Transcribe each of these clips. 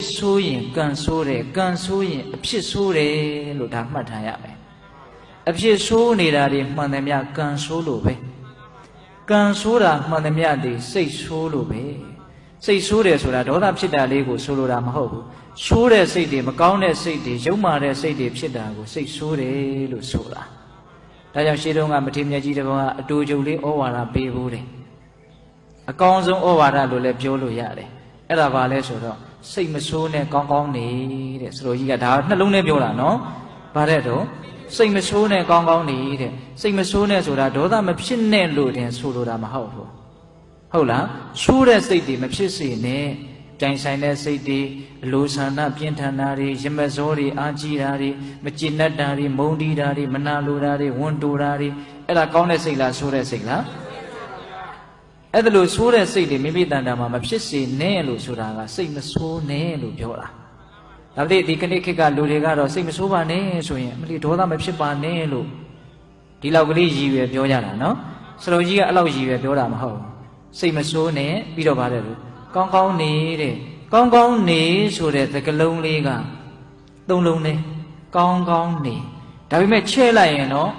ဆိုးရင်ကံဆိုးတယ်ကံဆိုးရင်အဖြစ်ဆိုးတယ်လို့ဒါမှတ်ထားရမယ်အဖြစ်ဆိုးနေတာတွေမှန်တယ်မြကံဆိုးလို့ပဲကံဆိုးတာမှန်တယ်မြတွေစိတ်ဆိုးလို့ပဲစိတ်ဆိုးတယ်ဆိုတာဒေါသဖြစ်တာလေးကိုဆိုလိုတာမဟုတ်ဘူးဆိုးတဲ့စိတ်တွေမကောင်းတဲ့စိတ်တွေယုံမာတဲ့စိတ်တွေဖြစ်တာကိုစိတ်ဆိုးတယ်လို့ဆိုတာဒါကြောင့်ရှေးတုန်းကမထေရမြတ်ကြီးတစ်ပါးကအတူတူလေးဩဝါဒပေးဖို့တယ်အကောင်းဆုံးဩဝါဒလို့လည်းပြောလို့ရတယ်အဲ့ဒါဘာလဲဆိုတော့စိတ်မဆိုးနဲ့ကောင်းကောင်းနေတဲ့စလိုကြီးကဒါနှလုံးထဲပြောတာနော်ဗါတဲ့တော့စိတ်မဆိုးနဲ့ကောင်းကောင်းနေတဲ့စိတ်မဆိုးနဲ့ဆိုတာဒေါသမဖြစ်နဲ့လို့တင်ဆိုလိုတာမဟုတ်ဘူးဟုတ်လားဆိုးတဲ့စိတ်တွေမဖြစ်စေနဲ့တိုင်ဆိုင်တဲ့စိတ်တွေအလိုဆန္ဒပြင်းထန်တာတွေရမဇောတွေအာကြီးတာတွေမကျေနပ်တာတွေမုန်းတီးတာတွေမနာလိုတာတွေဝန်တိုတာတွေအဲ့ဒါကောင်းတဲ့စိတ်လားဆိုးတဲ့စိတ်လားအဲ့ဒါလို့ဆိုးတဲ့စိတ်တွေမိမိတန်တာမှာမဖြစ်စေနဲ့လို့ဆိုတာကစိတ်မဆိုးနဲ့လို့ပြောတာဒါပေမဲ့ဒီကနေ့ခေတ်ကလူတွေကတော့စိတ်မဆိုးပါနဲ့ဆိုရင်အမလီဒေါသမဖြစ်ပါနဲ့လို့ဒီလောက်ကလေးရည်ရွယ်ပြောကြတာနော်စလုံးကြီးကအဲ့လောက်ရည်ရွယ်ပြောတာမဟုတ်ဘူးစိတ်မဆိုးနဲ့ပြီးတော့ပါတယ်လို့ကောင်းကောင်းနေတဲ့ကောင်းကောင်းနေဆိုတဲ့သကလုံးလေးကသုံးလုံးနဲ့ကောင်းကောင်းနေဒါပေမဲ့ချဲ့လိုက်ရင်တော့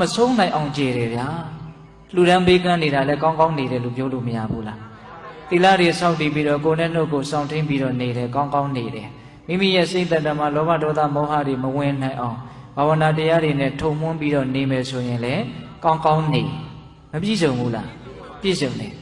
မဆုံးနိုင်အောင်ကြည်တယ်ဗျာလူတန်းပေးကမ်းနေတာလည်းကောင်းကောင်းနေတယ်လို့ပြောလို့မရဘူးလားသီလတွေစောင့်တည်ပြီးတော့ကိုယ်နဲ့နှုတ်ကိုစောင့်ထိန်ပြီးတော့နေတယ်ကောင်းကောင်းနေတယ်မိမိရဲ့စိတ်တည်းမှာလောဘဒေါသမောဟတွေမဝင်နိုင်အောင်ဘာဝနာတရားတွေနဲ့ထုံမွန်းပြီးတော့နေမယ်ဆိုရင်လည်းကောင်းကောင်းနေမပြည့်စုံဘူးလားပြည့်စုံတယ်